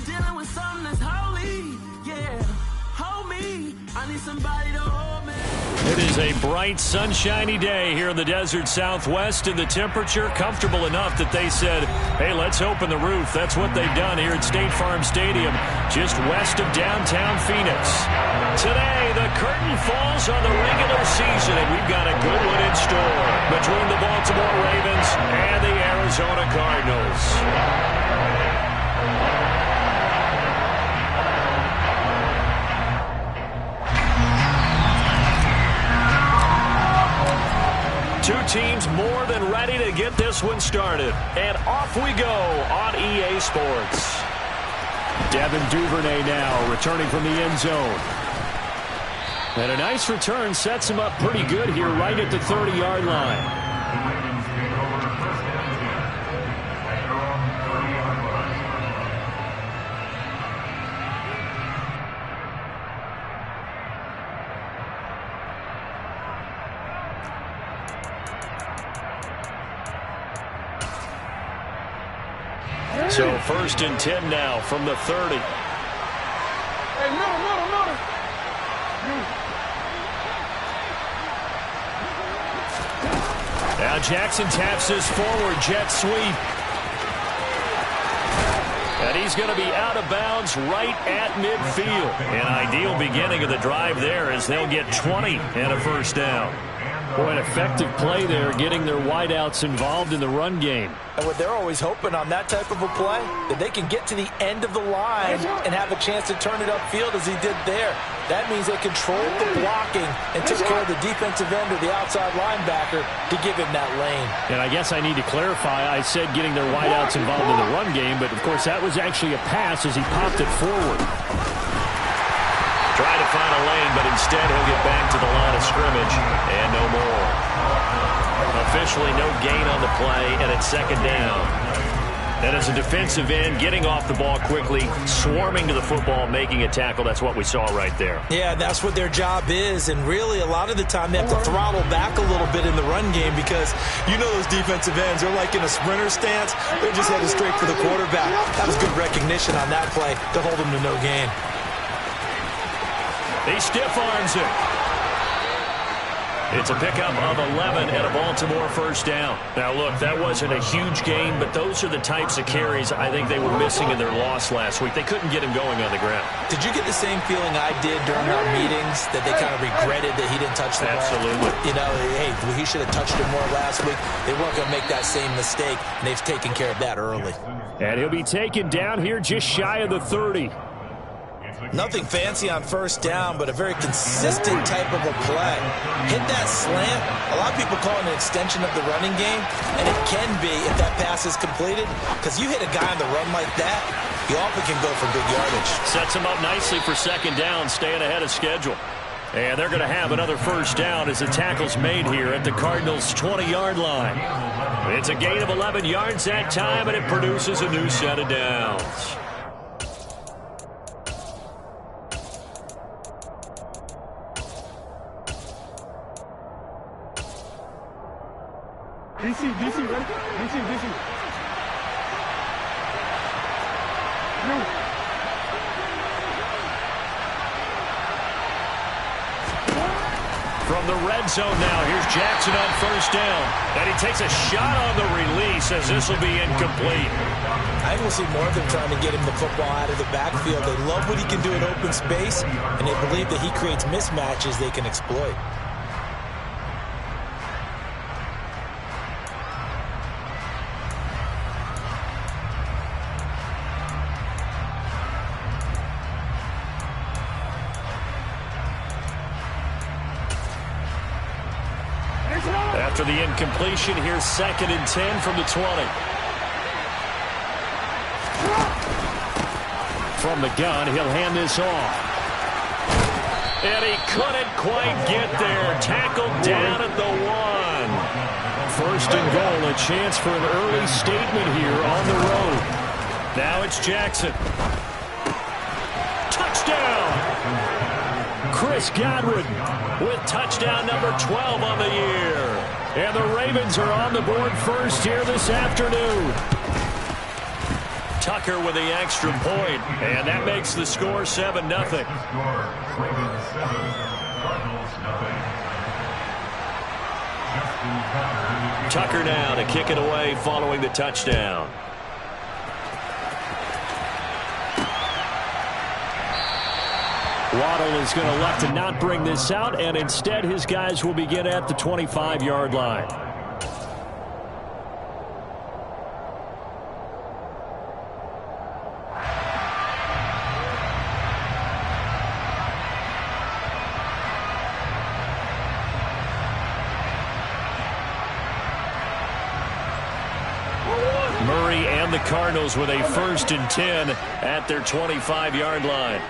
dealing with something that's holy. Yeah, hold me. I need somebody to hold me. It is a bright, sunshiny day here in the desert Southwest, and the temperature comfortable enough that they said, hey, let's open the roof. That's what they've done here at State Farm Stadium, just west of downtown Phoenix. Today, the curtain falls on the regular season, and we've got a good one in store between the Baltimore Ravens and the Arizona Cardinals. Two teams more than ready to get this one started. And off we go on EA Sports. Devin Duvernay now returning from the end zone. And a nice return sets him up pretty good here right at the 30-yard line. So 1st and 10 now from the 30. Hey, middle. Now Jackson taps this forward jet sweep. And he's going to be out of bounds right at midfield. An ideal beginning of the drive there as they'll get 20 and a first down. Boy, an effective play there, getting their wideouts involved in the run game. And what they're always hoping on that type of a play, that they can get to the end of the line and have a chance to turn it upfield as he did there. That means they controlled the blocking and took care of the defensive end or the outside linebacker to give him that lane. And I guess I need to clarify, I said getting their wideouts involved in the run game, but of course that was actually a pass as he popped it forward. Trying to find a lane, but instead he'll get back to the line of scrimmage and no more. Officially no gain on the play, and it's 2nd down. And as a defensive end, getting off the ball quickly, swarming to the football, making a tackle, that's what we saw right there. Yeah, that's what their job is, and really a lot of the time they have to throttle back a little bit in the run game because you know those defensive ends, they're like in a sprinter stance. They're just headed straight for the quarterback. That was good recognition on that play to hold him to no gain. He stiff arms it. It's a pickup of 11 and a Baltimore first down. Now, look, that wasn't a huge gain, but those are the types of carries I think they were missing in their loss last week. They couldn't get him going on the ground. Did you get the same feeling I did during our meetings, that they kind of regretted that he didn't touch the ball? Absolutely. You know, hey, he should have touched it more last week. They weren't going to make that same mistake, and they've taken care of that early. And he'll be taken down here just shy of the 30. Nothing fancy on first down, but a very consistent type of a play. Hit that slant. A lot of people call it an extension of the running game, and it can be if that pass is completed, because you hit a guy on the run like that, he often can go for big yardage. Sets him up nicely for 2nd down, staying ahead of schedule. And they're going to have another first down as the tackle's made here at the Cardinals' 20-yard line. It's a gain of 11 yards that time, and it produces a new set of downs. DC, ready? DC. No. From the red zone now, here's Jackson on first down. And he takes a shot on the release as this will be incomplete. I will see more of them trying to get him the football out of the backfield. They love what he can do in open space, and they believe that he creates mismatches they can exploit. After the incompletion, here's 2nd and 10 from the 20. From the gun, he'll hand this off. And he couldn't quite get there. Tackled down at the 1. 1st and goal, a chance for an early statement here on the road. Now it's Jackson. Touchdown! Chris Godwin with touchdown number 12 on the year. And the Ravens are on the board first here this afternoon. Tucker with the extra point, and that makes the score 7-0. Tucker now to kick it away following the touchdown. Waddle is going to elect to not bring this out, and instead his guys will begin at the 25-yard line. Murray and the Cardinals with a 1st and 10 at their 25-yard line.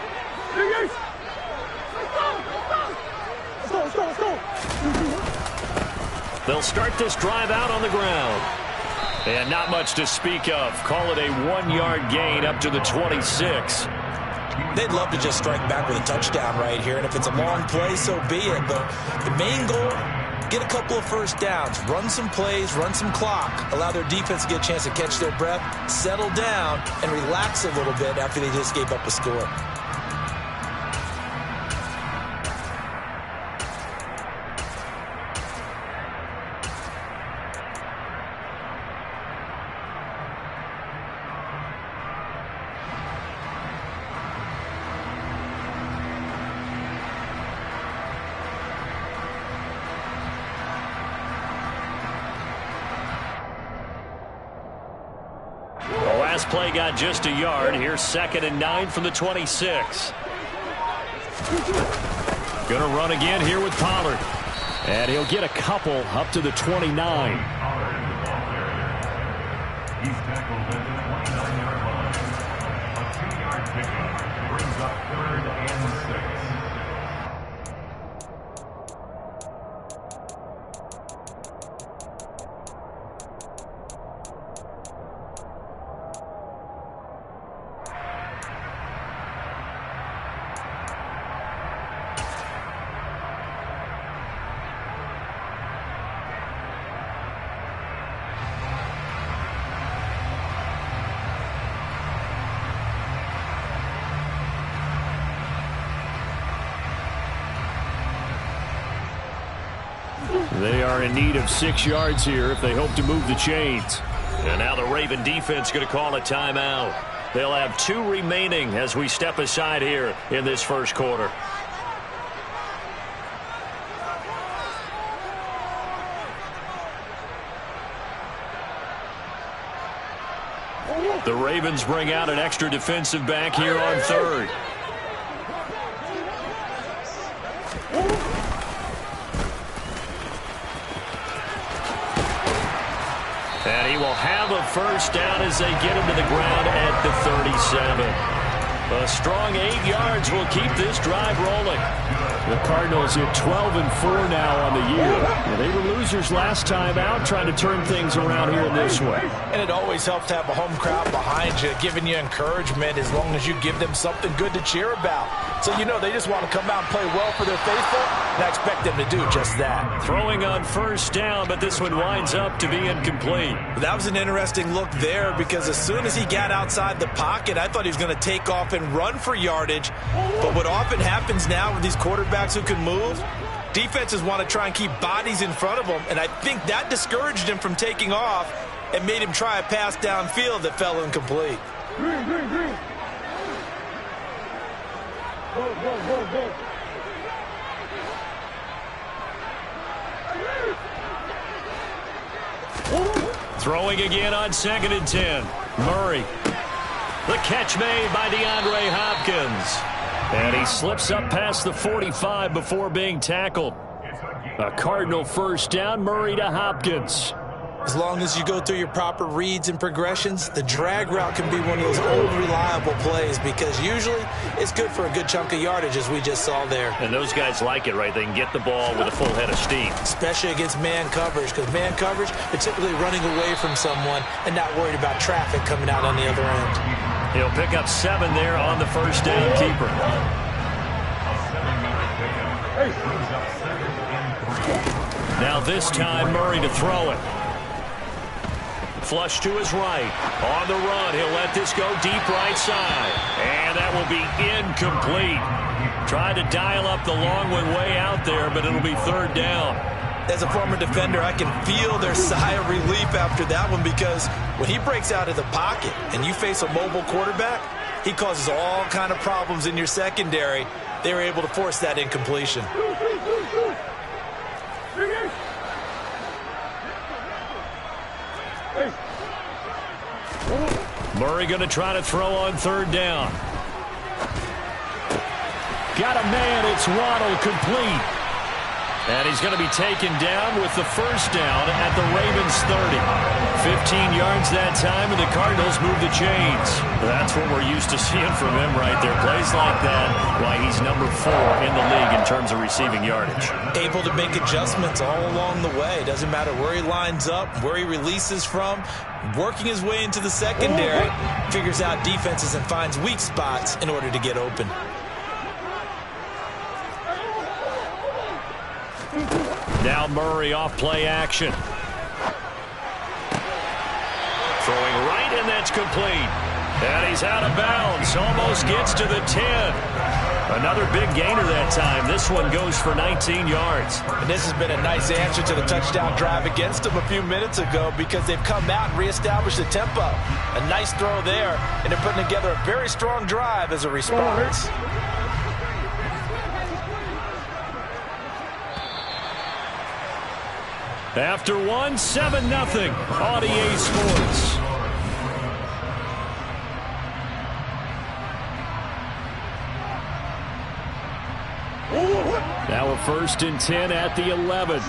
They'll start this drive out on the ground. And not much to speak of. Call it a 1-yard gain up to the 26. They'd love to just strike back with a touchdown right here. And if it's a long play, so be it. But the main goal, get a couple of first downs. Run some plays, run some clock. Allow their defense to get a chance to catch their breath, settle down, and relax a little bit after they just gave up a score. Last play got just a yard. Here's 2nd and 9 from the 26. Going to run again here with Pollard. And he'll get a couple up to the 29. He's tackled at the 29-yard line. A 2-yard pickup brings up 3rd and 6. They are in need of 6 yards here if they hope to move the chains. And now the Raven defense going to call a timeout. They'll have 2 remaining as we step aside here in this first quarter. The Ravens bring out an extra defensive back here on 3rd. And he will have a first down as they get him to the ground at the 37. A strong 8 yards will keep this drive rolling. The Cardinals at 12-4 now on the year. And they were losers last time out, trying to turn things around here in this way. And it always helps to have a home crowd behind you, giving you encouragement as long as you give them something good to cheer about. So, you know, they just want to come out and play well for their faithful, and I expect them to do just that. Throwing on first down, but this one winds up to be incomplete. That was an interesting look there because as soon as he got outside the pocket, I thought he was going to take off and run for yardage. But what often happens now with these quarterbacks who can move, defenses want to try and keep bodies in front of them, and I think that discouraged him from taking off and made him try a pass downfield that fell incomplete. Green. Go. Throwing again on 2nd and 10. Murray. The catch made by DeAndre Hopkins. And he slips up past the 45 before being tackled. A Cardinal first down. Murray to Hopkins. As long as you go through your proper reads and progressions, the drag route can be one of those old reliable plays because usually it's good for a good chunk of yardage as we just saw there. And those guys like it, right? They can get the ball with a full head of steam. Especially against man coverage because man coverage, they're typically running away from someone and not worried about traffic coming out on the other end. He'll pick up 7 there on the first down keeper. Now this time Murray to throw it. Flush to his right. On the run, he'll let this go deep right side. And that will be incomplete. Tried to dial up the long one way out there, but it'll be third down. As a former defender, I can feel their sigh of relief after that one, because when he breaks out of the pocket and you face a mobile quarterback, he causes all kind of problems in your secondary. They were able to force that incompletion. Murray going to try to throw on third down. Got a man. It's Waddle, complete. And he's going to be taken down with the first down at the Ravens 30. 15 yards that time, and the Cardinals move the chains. That's what we're used to seeing from him right there. Plays like that, why he's number 4 in the league in terms of receiving yardage. Able to make adjustments all along the way. Doesn't matter where he lines up, where he releases from. Working his way into the secondary, figures out defenses and finds weak spots in order to get open. Now Murray off play action. Throwing right, and that's complete. And he's out of bounds. Almost gets to the 10. Another big gainer that time. This one goes for 19 yards. And this has been a nice answer to the touchdown drive against them a few minutes ago, because they've come out and reestablished the tempo. A nice throw there, and they're putting together a very strong drive as a response. After one, 7-0 on EA Sports. Now a 1st and 10 at the 11.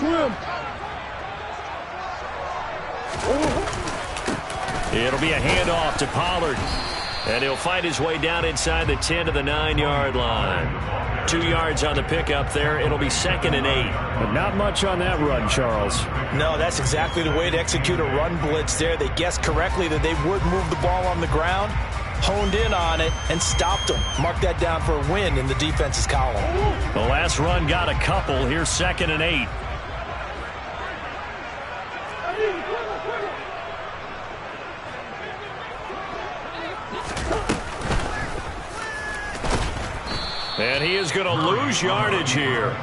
It'll be a handoff to Pollard. And he'll fight his way down inside the 10 to the 9-yard line. 2 yards on the pickup there. It'll be 2nd and 8. But not much on that run, Charles. No, that's exactly the way to execute a run blitz there. They guessed correctly that they would move the ball on the ground, honed in on it, and stopped them. Mark that down for a win in the defense's column. The last run got a couple. Here's 2nd and 8. And he is going to lose yardage here.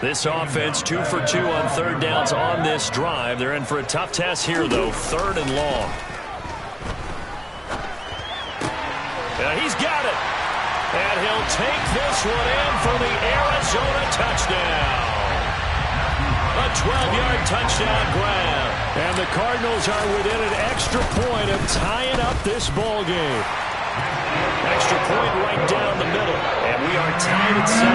This offense 2 for 2 on third downs on this drive. They're in for a tough test here, though. 3rd and long. And he's got it. And he'll take this one in for the Arizona touchdown. A 12-yard touchdown grab. And the Cardinals are within an extra point of tying up this ball game. Extra point right down the middle. And we are tied at 7.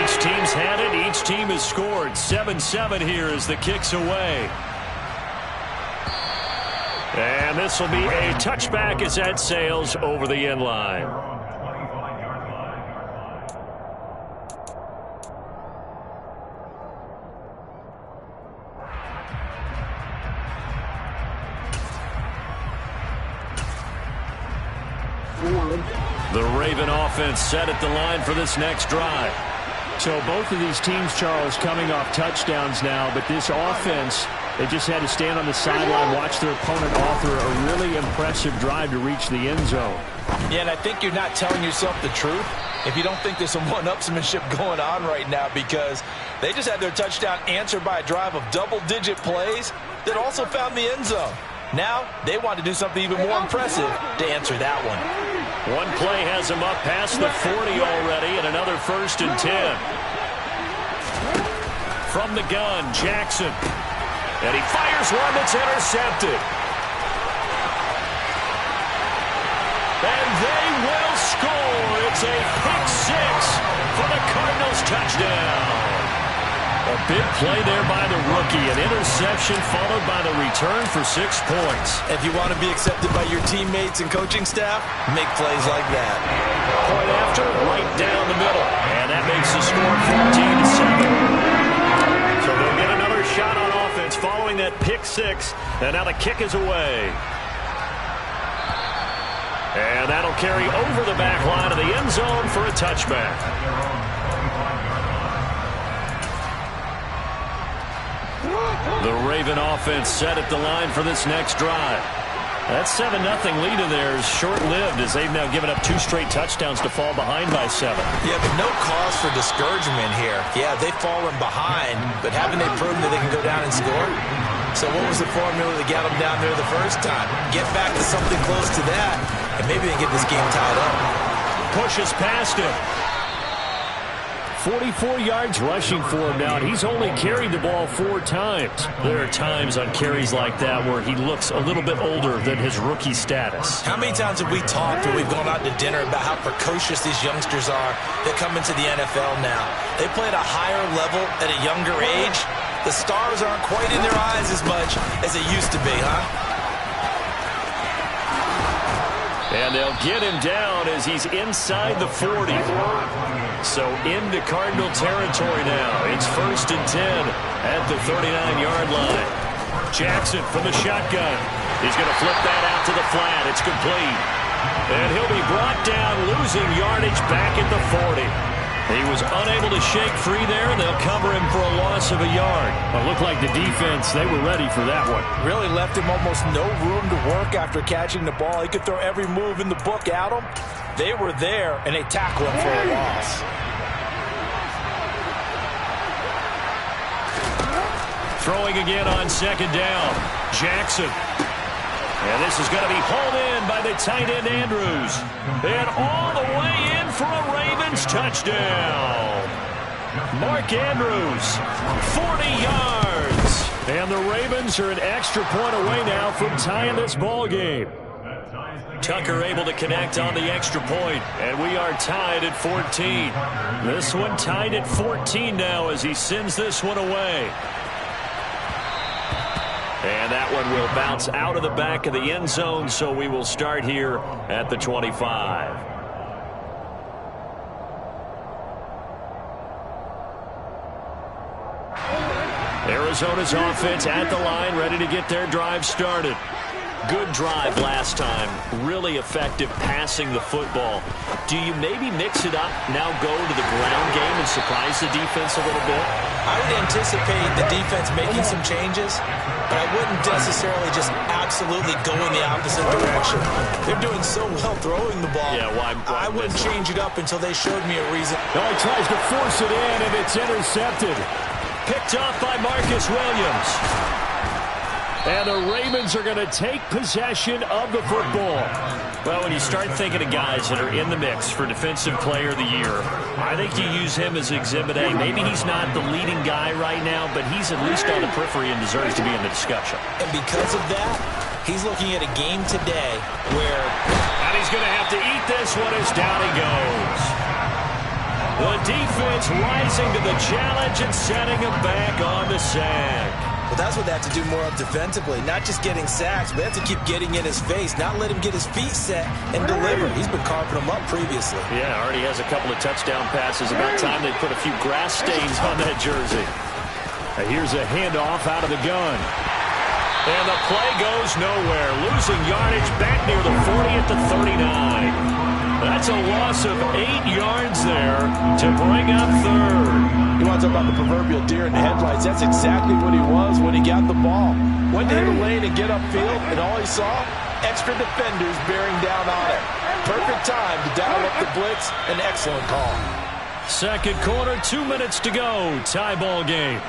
Each team's had it. Each team has scored. 7-7 here as the kick's away. And this will be a touchback as that sails over the end line. The Raven offense set at the line for this next drive. So both of these teams, Charles, coming off touchdowns now, but this offense, they just had to stand on the sideline, watch their opponent author a really impressive drive to reach the end zone. Yeah, and I think you're not telling yourself the truth if you don't think there's some one-upsmanship going on right now, because they just had their touchdown answered by a drive of double-digit plays that also found the end zone. Now, they want to do something even more impressive to answer that one. One play has him up past the 40 already, and another 1st and 10. From the gun, Jackson. And he fires one that's intercepted. And they will score. It's a pick 6 for the Cardinals touchdown. A big play there by the rookie. An interception followed by the return for 6 points. If you want to be accepted by your teammates and coaching staff, make plays like that. Point after, right down the middle. And that makes the score 14-7. So they'll get another shot on offense following that pick 6. And now the kick is away. And that'll carry over the back line of the end zone for a touchback. The Raven offense set at the line for this next drive. That 7-0 lead of theirs short-lived as they've now given up 2 straight touchdowns to fall behind by 7. Yeah, but no cause for discouragement here. Yeah, they've fallen behind, but haven't they proven that they can go down and score? So what was the formula to get them down there the first time? Get back to something close to that, and maybe they get this game tied up. Pushes past him. 44 yards rushing for him now, and he's only carried the ball 4 times. There are times on carries like that where he looks a little bit older than his rookie status. How many times have we talked when we've gone out to dinner about how precocious these youngsters are that come into the NFL now? They play at a higher level at a younger age. The stars aren't quite in their eyes as much as they used to be, huh? And they'll get him down as he's inside the 40. So into Cardinal territory now. It's 1st and 10 at the 39-yard line. Jackson from the shotgun. He's going to flip that out to the flat. It's complete. And he'll be brought down, losing yardage back at the 40. He was unable to shake free there, and they'll cover him for a loss of a yard. It looked like the defense, they were ready for that one. Really left him almost no room to work after catching the ball. He could throw every move in the book at him. They were there, and they tackled him for a loss. Throwing again on 2nd down. Jackson. And this is going to be hauled in by the tight end Andrews. And all the way in for a Ravens touchdown. Mark Andrews, 40 yards. And the Ravens are an extra point away now from tying this ball game. Tucker able to connect on the extra point, and we are tied at 14. This one tied at 14 now as he sends this one away. And that one will bounce out of the back of the end zone, so we will start here at the 25. Arizona's offense at the line, ready to get their drive started. Good drive last time. Really effective passing the football. Do you maybe mix it up, now go to the ground game and surprise the defense a little bit? I would anticipate the defense making some changes, but I wouldn't necessarily just absolutely go in the opposite direction. They're doing so well throwing the ball. Yeah, why I wouldn't change it up until they showed me a reason. Oh, he tries to force it in, and it's intercepted. Picked off by Marcus Williams. And the Ravens are going to take possession of the football. Well, when you start thinking of guys that are in the mix for Defensive Player of the Year, I think you use him as Exhibit A. Maybe he's not the leading guy right now, but he's at least on the periphery and deserves to be in the discussion. And because of that, he's looking at a game today where... And he's going to have to eat this one as down he goes. The defense rising to the challenge and setting him back on the sack. Well, that's what they have to do more of defensively. Not just getting sacks, but they have to keep getting in his face, not let him get his feet set and deliver. He's been carving them up previously. Yeah, already has a couple of touchdown passes. About time they put a few grass stains on that jersey. Here's a handoff out of the gun. And the play goes nowhere. Losing yardage back near the 40 at the 39. That's a loss of 8 yards there to bring up third. You want to talk about the proverbial deer in the headlights. That's exactly what he was when he got the ball. Went to hit a lane and get upfield, and all he saw, extra defenders bearing down on it. Perfect time to dial up the blitz. An excellent call. Second quarter, 2 minutes to go. Tie ball game.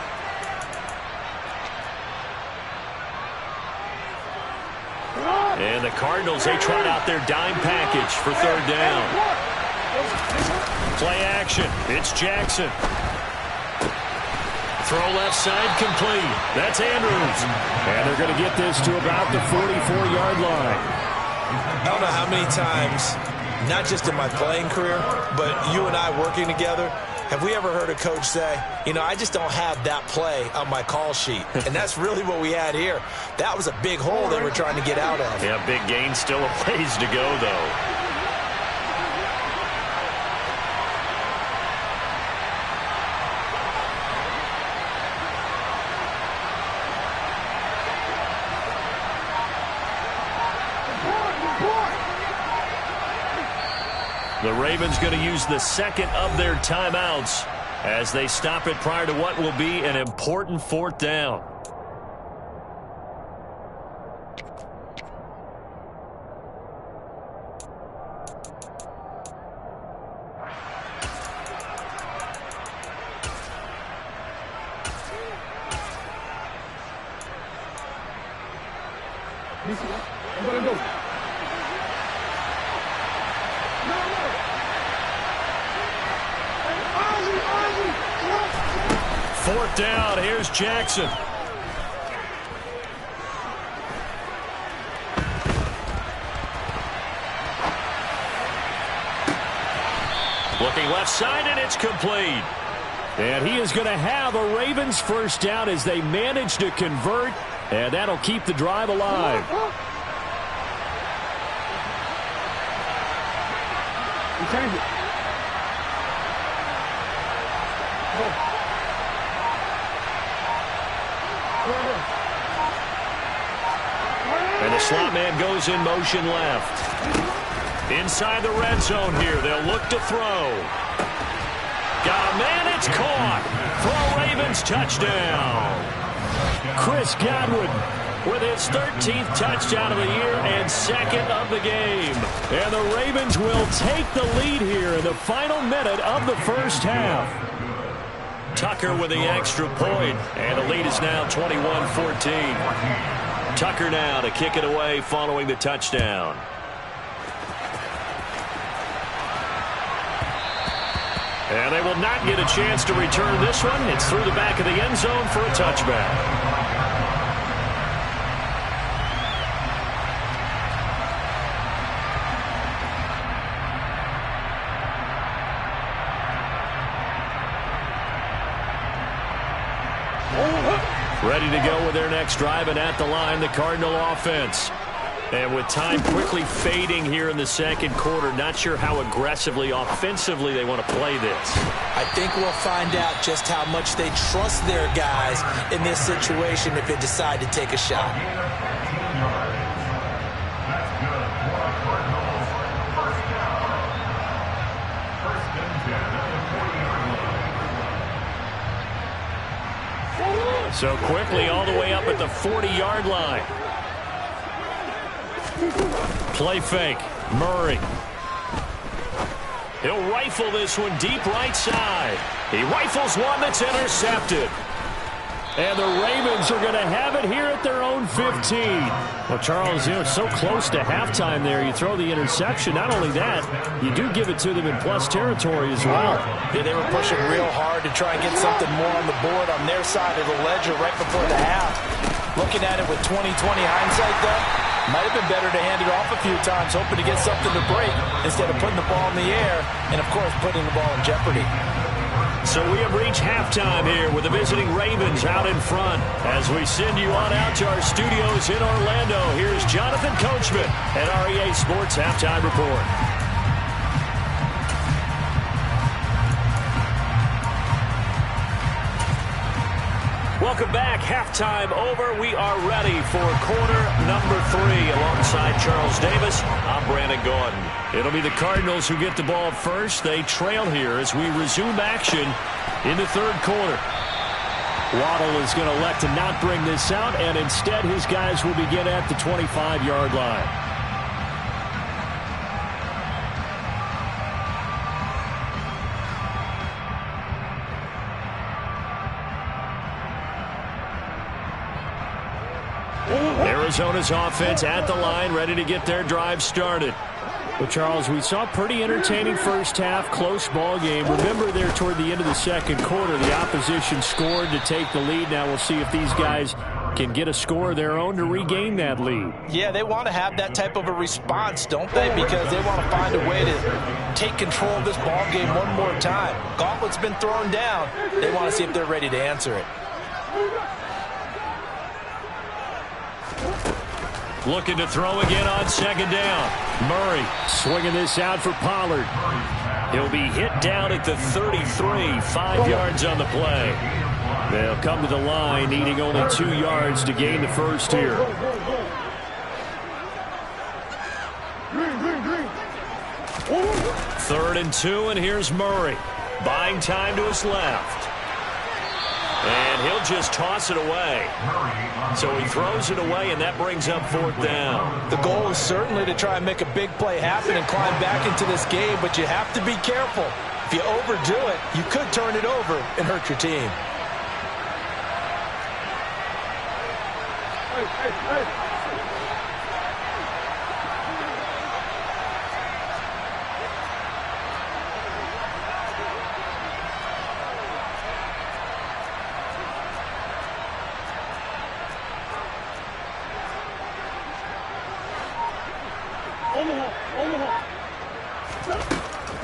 And the Cardinals, they trot out their dime package for third down. Play action. It's Jackson. Throw left side complete. That's Andrews. And they're going to get this to about the 44-yard line. I don't know how many times, not just in my playing career, but you and I working together, have we ever heard a coach say, you know, I just don't have that play on my call sheet. And that's really what we had here. That was a big hole they were trying to get out of. Yeah, big gain. Still a ways to go, though. The Ravens going to use the second of their timeouts as they stop it prior to what will be an important 4th down. I'm gonna go. Fourth down, here's Jackson. Looking left side, and it's complete. And he is going to have a Ravens first down as they manage to convert, and that'll keep the drive alive. Change it. And the slot man goes in motion left. Inside the red zone here, they'll look to throw. Got a man, it's caught. For a Ravens touchdown. Chris Godwin with his 13th touchdown of the year and 2nd of the game. And the Ravens will take the lead here in the final minute of the first half. Tucker with the extra point, and the lead is now 21-14. Tucker now to kick it away following the touchdown. And they will not get a chance to return this one. It's through the back of the end zone for a touchback. Ready to go with their next drive, and at the line, the Cardinal offense. And with time quickly fading here in the second quarter, not sure how aggressively, offensively they want to play this. I think we'll find out just how much they trust their guys in this situation if they decide to take a shot. So quickly all the way up at the 40-yard line. Play fake. Murray. He'll rifle this one deep right side. He rifles one that's intercepted. And the Ravens are going to have it here at their own 15. Well, Charles, so close to halftime there. You throw the interception. Not only that, you do give it to them in plus territory as well. Yeah, they were pushing real hard to try and get something more on the board on their side of the ledger right before the half. Looking at it with 20/20 hindsight, though, might have been better to hand it off a few times, hoping to get something to break instead of putting the ball in the air and, of course, putting the ball in jeopardy. So we have reached halftime here with the visiting Ravens out in front. As we send you on out to our studios in Orlando, here's Jonathan Coachman at REA Sports Halftime Report. Welcome back. Halftime over. We are ready for quarter number 3 alongside Charles Davis. I'm Brandon Gordon. It'll be the Cardinals who get the ball first. They trail here as we resume action in the third quarter. Waddle is going to elect to not bring this out, and instead his guys will begin at the 25-yard line. Arizona's offense at the line, ready to get their drive started. Well, Charles, we saw a pretty entertaining first half, close ball game. Remember there toward the end of the second quarter, the opposition scored to take the lead. Now we'll see if these guys can get a score of their own to regain that lead. Yeah, they want to have that type of a response, don't they? Because they want to find a way to take control of this ball game one more time. Gauntlet's been thrown down. They want to see if they're ready to answer it. Looking to throw again on second down. Murray swinging this out for Pollard. He'll be hit down at the 33, 5 yards on the play. They'll come to the line, needing only 2 yards to gain the first here. Third and 2, and here's Murray. Buying time to his left. And he'll just toss it away. So he throws it away, and that brings up 4th down. The goal is certainly to try and make a big play happen and climb back into this game, but you have to be careful. If you overdo it, you could turn it over and hurt your team. Hey.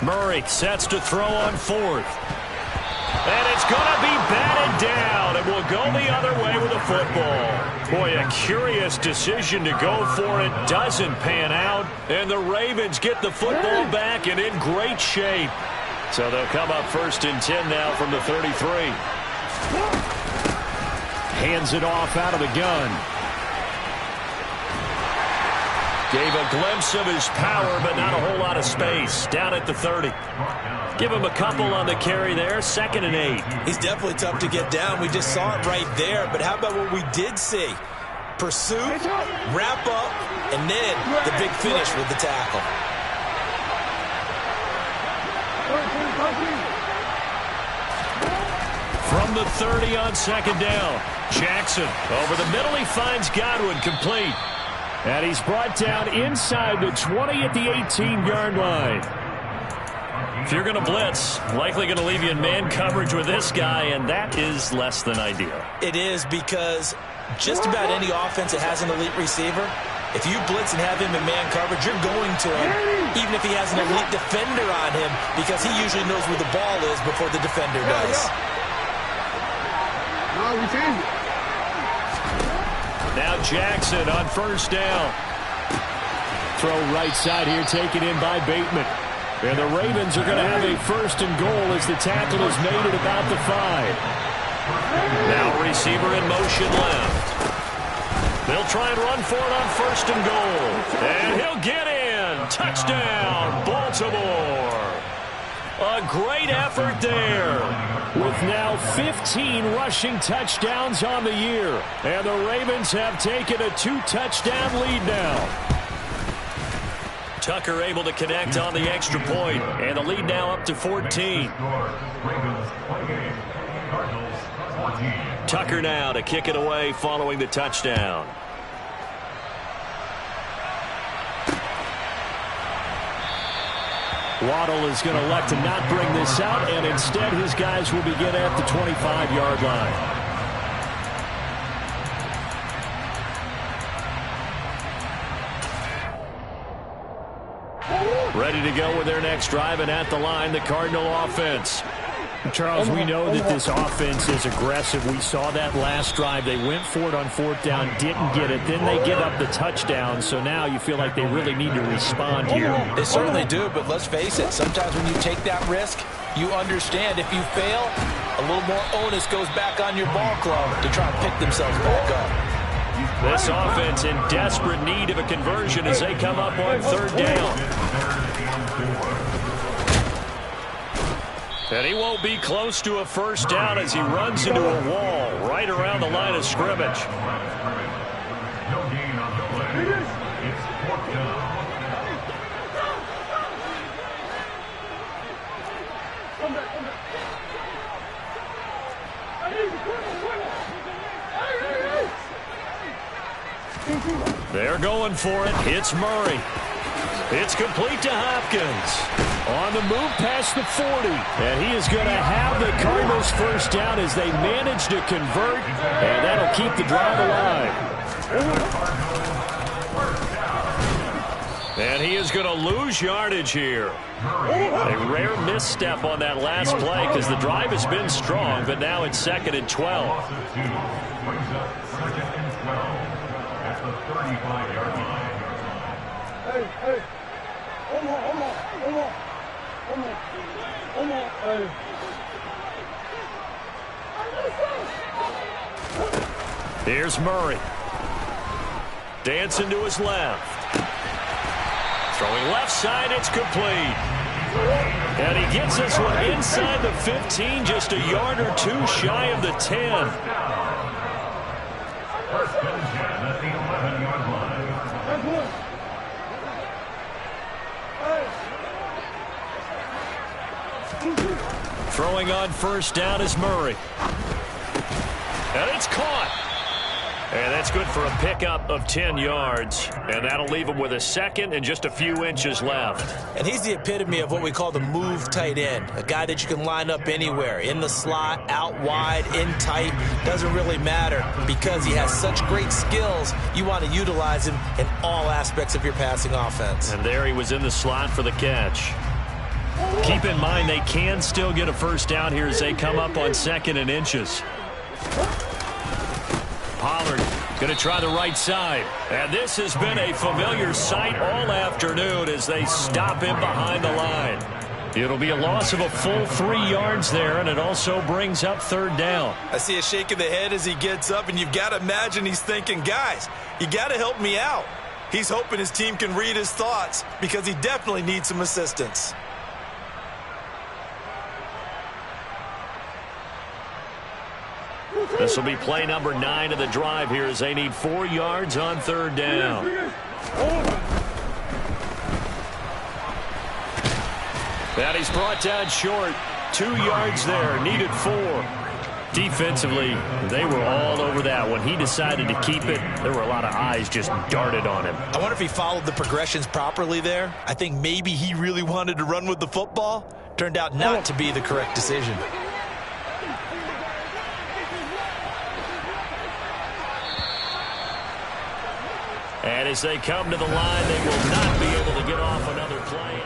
Murray sets to throw on 4th. And it's going to be batted down, and will go the other way with a football. Boy, a curious decision to go for it. Doesn't pan out, and the Ravens get the football back and in great shape. So they'll come up 1st and 10 now from the 33. Hands it off out of the gun. Gave a glimpse of his power, but not a whole lot of space. Down at the 30. Give him a couple on the carry there. 2nd and 8. He's definitely tough to get down. We just saw it right there. But how about what we did see? Pursuit, wrap up, and then the big finish with the tackle. From the 30 on 2nd down. Jackson over the middle. He finds Godwin complete. And he's brought down inside the 20 at the 18-yard line. If you're going to blitz, likely going to leave you in man coverage with this guy, and that is less than ideal. It is, because just about any offense that has an elite receiver, if you blitz and have him in man coverage, you're going to him, even if he has an elite defender on him, because he usually knows where the ball is before the defender does. No, we changed it. Now Jackson on 1st down. Throw right side here, taken in by Bateman. And the Ravens are going to have a 1st and goal as the tackle is made at about the 5. Now receiver in motion left. They'll try and run for it on 1st and goal. And he'll get in. Touchdown, Baltimore. A great effort there. With now 15 rushing touchdowns on the year. And the Ravens have taken a 2-touchdown lead now. Tucker able to connect on the extra point. And the lead now up to 14. Tucker now to kick it away following the touchdown. Waddle is going to elect to not bring this out, and instead his guys will begin at the 25-yard line. Ready to go with their next drive, and at the line, the Cardinal offense. Charles, we know that this offense is aggressive. We saw that last drive. They went for it on 4th down, didn't get it. Then they give up the touchdown. So now you feel like they really need to respond here. They certainly do, but let's face it. Sometimes when you take that risk, you understand if you fail, a little more onus goes back on your ball club to try and pick themselves back up. This offense in desperate need of a conversion as they come up on 3rd down. And he won't be close to a 1st down as he runs into a wall right around the line of scrimmage. No gain on the play. It's 4th down. They're going for it. It's Murray. It's complete to Hopkins. On the move past the 40. And he is going to have the Cardinals 1st down as they manage to convert. And that'll keep the drive alive. And he is going to lose yardage here. A rare misstep on that last play because the drive has been strong, but now it's 2nd and 12. Brings up 2nd and 12 at the 35-yard line. Hey. Hold on. Hey. Here's Murray. Dancing to his left. Throwing left side, it's complete. And he gets this one inside the 15, just a yard or two shy of the 10. First and 10 at the 11-yard line. Throwing on first down is Murray. And it's caught. And that's good for a pickup of 10 yards. And that'll leave him with a second and just a few inches left. And he's the epitome of what we call the move tight end. A guy that you can line up anywhere. In the slot, out wide, in tight. Doesn't really matter because he has such great skills. You want to utilize him in all aspects of your passing offense. And there he was in the slot for the catch. Keep in mind they can still get a first down here as they come up on second and inches. Pollard going to try the right side. And this has been a familiar sight all afternoon as they stop him behind the line. It'll be a loss of a full 3 yards there, and it also brings up third down. I see a shake of the head as he gets up, and you've got to imagine he's thinking, guys, you got to help me out. He's hoping his team can read his thoughts because he definitely needs some assistance. This will be play number 9 of the drive here as they need 4 yards on third down. And he's brought down short. 2 yards there, needed 4. Defensively, they were all over that. When he decided to keep it, there were a lot of eyes just darted on him. I wonder if he followed the progressions properly there. I think maybe he really wanted to run with the football. Turned out not to be the correct decision. And as they come to the line, they will not be able to get off another play.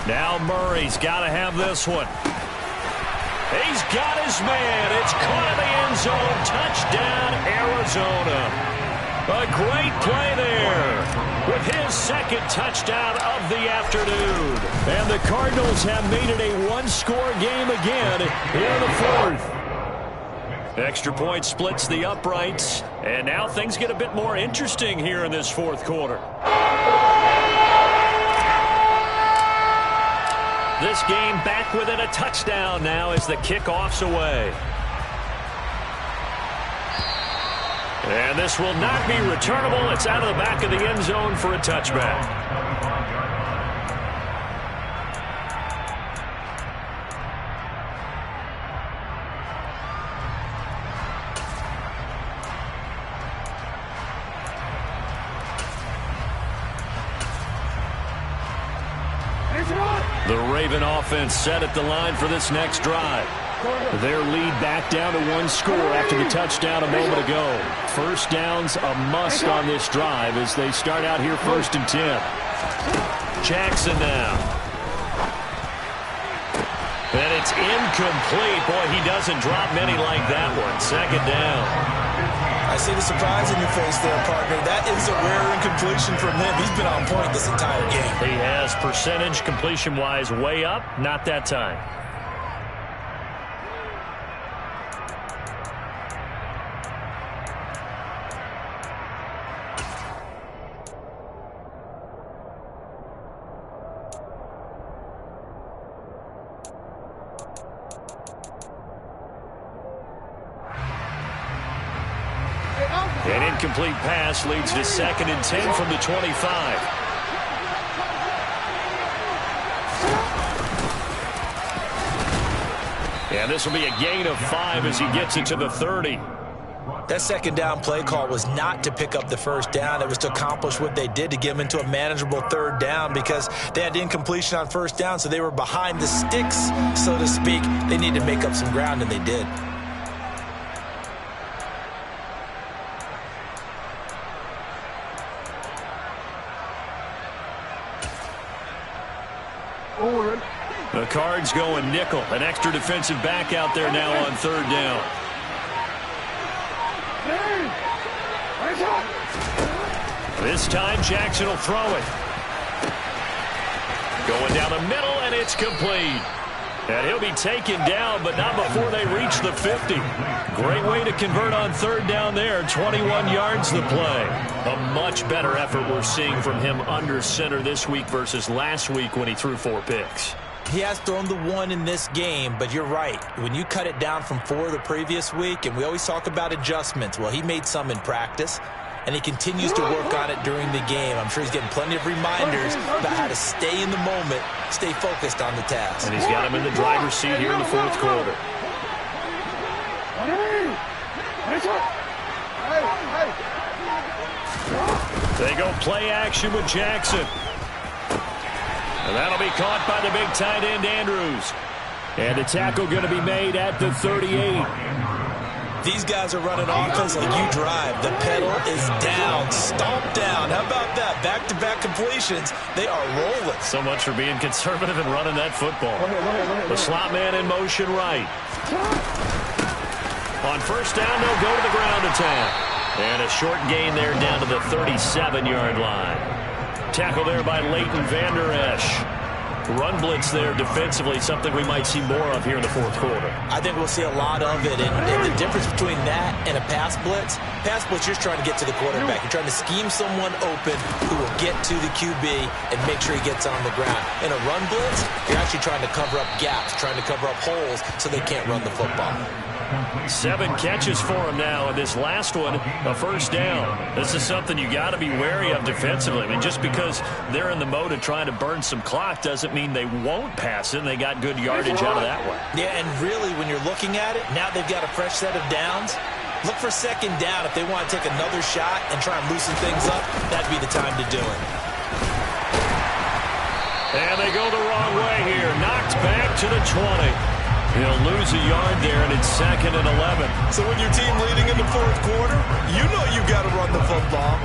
Now Murray's got to have this one. He's got his man. It's caught in the end zone. Touchdown, Arizona. A great play there with his second touchdown of the afternoon. And the Cardinals have made it a one-score game again here in the fourth. Extra point splits the uprights. And now things get a bit more interesting here in this fourth quarter. This game back within a touchdown now as the kickoff's away. And this will not be returnable. It's out of the back of the end zone for a touchback. The Raven offense set at the line for this next drive. Their lead back down to 1 score after the touchdown a moment ago. First down's a must on this drive as they start out here 1st and 10. Jackson now. And it's incomplete. Boy, he doesn't drop many like that one. 2nd down. I see the surprise in your face there, partner. That is a rare incompletion from him. He's been on point this entire game. He has percentage completion-wise way up. Not that time. An incomplete pass leads to 2nd and 10 from the 25. And this will be a gain of 5 as he gets it to the 30. That 2nd down play call was not to pick up the 1st down. It was to accomplish what they did to get them into a manageable 3rd down because they had incompletion on 1st down, so they were behind the sticks, so to speak. They needed to make up some ground, and they did. The Cards going nickel. An extra defensive back out there now on 3rd down. This time, Jackson will throw it. Going down the middle, and it's complete. And he'll be taken down, but not before they reach the 50. Great way to convert on third down there. 21 yards the play. A much better effort we're seeing from him under center this week versus last week when he threw 4 picks. He has thrown the 1 in this game, but you're right. When you cut it down from 4 the previous week, and we always talk about adjustments, well, he made some in practice, and he continues to work on it during the game. I'm sure he's getting plenty of reminders about how to stay in the moment, stay focused on the task. And he's got him in the driver's seat here in the 4th quarter. They go play action with Jackson. And that'll be caught by the big tight end, Andrews. And the tackle going to be made at the 38. These guys are running offense like you drive. The pedal is down, stomp down. How about that? Back-to-back completions. They are rolling. So much for being conservative and running that football. The slot man in motion right. On first down, they'll go to the ground attack. And a short gain there down to the 37-yard line. Tackle there by Leighton Vander Esch. Run blitz there defensively, something we might see more of here in the 4th quarter. I think we'll see a lot of it, and the difference between that and a pass blitz, you're trying to get to the quarterback. You're trying to scheme someone open who will get to the QB and make sure he gets on the ground. In a run blitz, you're actually trying to cover up gaps, trying to cover up holes so they can't run the football. 7 catches for him now, and this last one, a first down. This is something you got to be wary of defensively. I mean, just because they're in the mode of trying to burn some clock doesn't mean they won't pass it, and they got good yardage out of that one. Yeah, and really, when you're looking at it, now they've got a fresh set of downs. Look for second down. If they want to take another shot and try and loosen things up, that'd be the time to do it. And they go the wrong way here. Knocked back to the 20. He'll lose a yard there, and it's 2nd and 11. So when your team leading in the 4th quarter, you know you've got to run the football.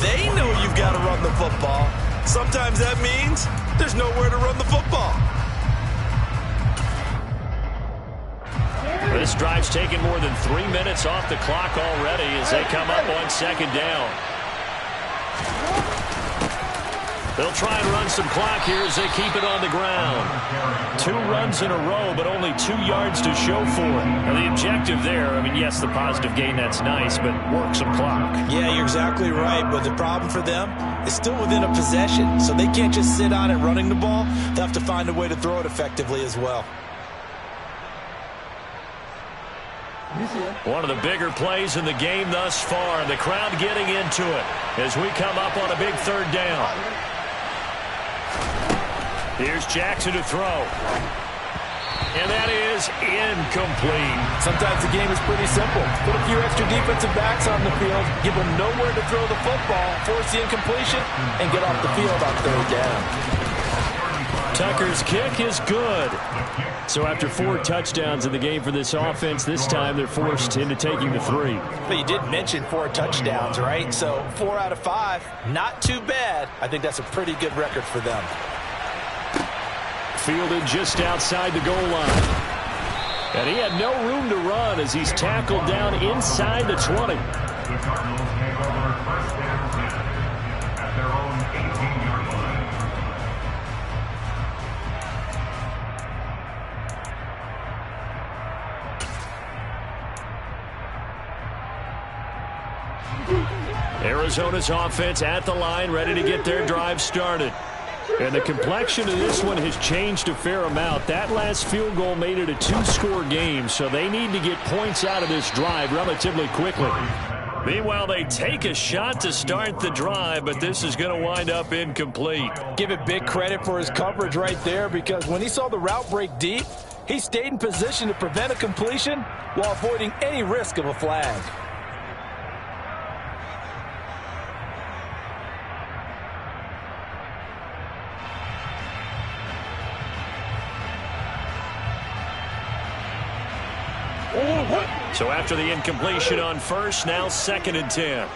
They know you've got to run the football. Sometimes that means there's nowhere to run the football. This drive's taken more than 3 minutes off the clock already as they come up on 2nd down. They'll try and run some clock here as they keep it on the ground. 2 runs in a row, but only 2 yards to show for it. And the objective there, I mean, yes, the positive gain, that's nice, but work some clock. Yeah, you're exactly right, but the problem for them is still within a possession, so they can't just sit on it running the ball. They'll have to find a way to throw it effectively as well. One of the bigger plays in the game thus far. The crowd getting into it as we come up on a big 3rd down. Here's Jackson to throw. And that is incomplete. Sometimes the game is pretty simple. Put a few extra defensive backs on the field, give them nowhere to throw the football, force the incompletion, and get off the field on 3rd down. Tucker's kick is good. So after 4 touchdowns in the game for this offense, this time they're forced into taking the 3. But you did mention 4 touchdowns, right? So 4 out of 5, not too bad. I think that's a pretty good record for them. Fielded just outside the goal line. And he had no room to run as he's tackled down inside the 20. The Cardinals take over 1st and 10 at their own 18-yard line. Arizona's offense at the line, ready to get their drive started. And the complexion of this one has changed a fair amount. That last field goal made it a 2-score game, so they need to get points out of this drive relatively quickly. Meanwhile, they take a shot to start the drive, but this is going to wind up incomplete. Give it big credit for his coverage right there, because when he saw the route break deep, he stayed in position to prevent a completion while avoiding any risk of a flag. So after the incompletion on first, now 2nd and 10.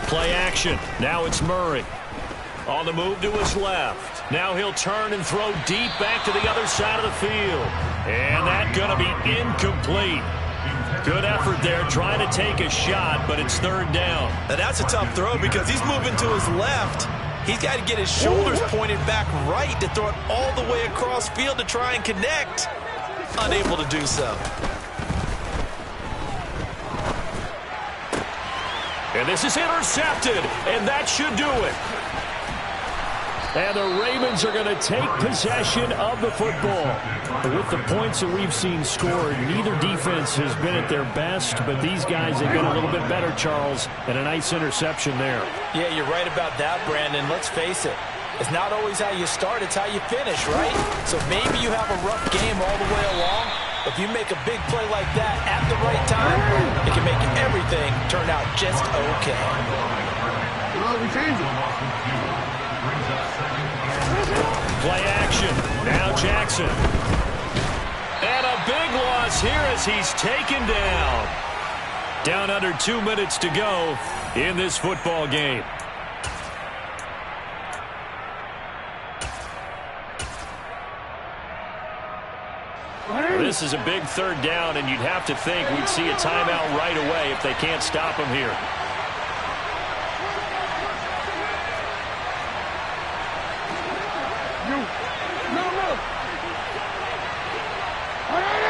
Play action. Now it's Murray. On the move to his left. Now he'll turn and throw deep back to the other side of the field. And that's going to be incomplete. Good effort there, trying to take a shot, but it's third down. Now that's a tough throw because he's moving to his left. He's got to get his shoulders pointed back right to throw it all the way across field to try and connect. Unable to do so. And this is intercepted, and that should do it. And the Ravens are going to take possession of the football. With the points that we've seen scored, neither defense has been at their best, but these guys have been a little bit better, Charles, and a nice interception there. Yeah, you're right about that, Brandon. Let's face it. It's not always how you start, it's how you finish, right? So maybe you have a rough game all the way along, but if you make a big play like that at the right time, it can make everything turn out just okay. We change it. Play action. Now Jackson. And a big loss here as he's taken down. Down under 2 minutes to go in this football game. This is a big third down, and you'd have to think we'd see a timeout right away if they can't stop him here.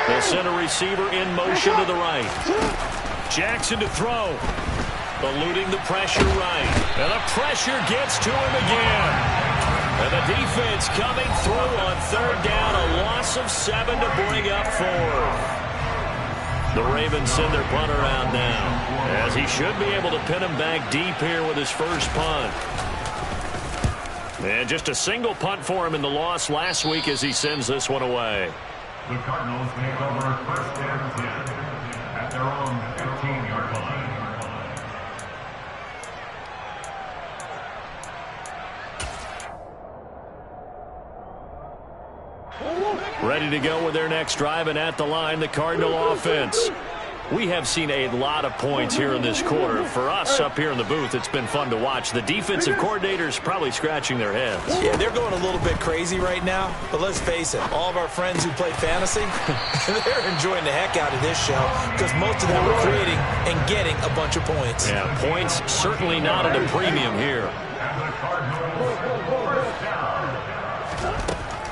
They'll send a receiver in motion to the right. Jackson to throw. Eluding the pressure right. And the pressure gets to him again. And the defense coming through on third down. A loss of 7 to bring up 4. The Ravens send their punt around now, as he should be able to pin him back deep here with his first punt. And just a single punt for him in the loss last week as he sends this one away. The Cardinals make over first and 10 at their own 15-yard line. Ready to go with their next drive, and at the line, the Cardinal offense. We have seen a lot of points here in this quarter. For us up here in the booth, it's been fun to watch. The defensive coordinators probably scratching their heads. Yeah, they're going a little bit crazy right now, but let's face it, all of our friends who play fantasy, they're enjoying the heck out of this show because most of them are creating and getting a bunch of points. Yeah, points certainly not at a premium here.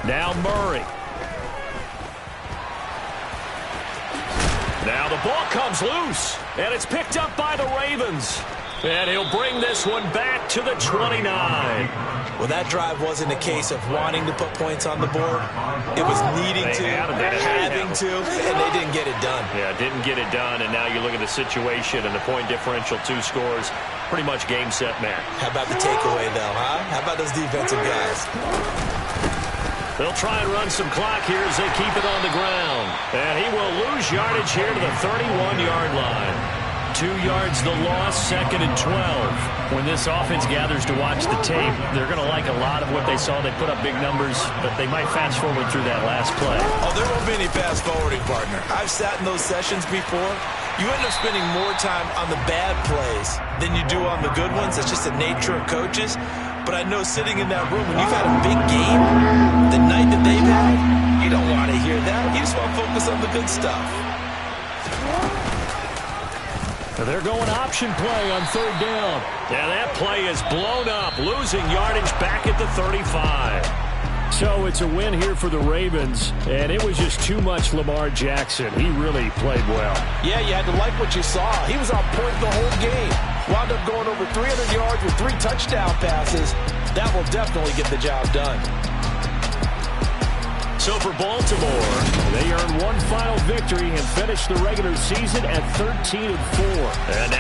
Now Murray. Now the ball comes loose, and it's picked up by the Ravens. And he'll bring this one back to the 29. Well, that drive wasn't a case of wanting to put points on the board. It was needing to, having to, and they didn't get it done. Yeah, didn't get it done, and now you look at the situation and the point differential, 2 scores, pretty much game, set, match. How about the takeaway, though, huh? How about those defensive guys? They'll try and run some clock here as they keep it on the ground. And he will lose yardage here to the 31-yard line. 2 yards the loss, 2nd and 12. When this offense gathers to watch the tape, they're going to like a lot of what they saw. They put up big numbers, but they might fast forward through that last play. Oh, there won't be any fast forwarding, partner. I've sat in those sessions before. You end up spending more time on the bad plays than you do on the good ones. That's just the nature of coaches. But I know sitting in that room, when you've had a big game, the night that they've had, you don't want to hear that. You just want to focus on the good stuff. They're going option play on third down. Yeah, that play is blown up, losing yardage back at the 35. So it's a win here for the Ravens, and it was just too much Lamar Jackson. He really played well. Yeah, you had to like what you saw. He was on point the whole game. Wound up going over 300 yards with 3 touchdown passes. That will definitely get the job done. So for Baltimore, they earn one final victory and finish the regular season at 13-4. And now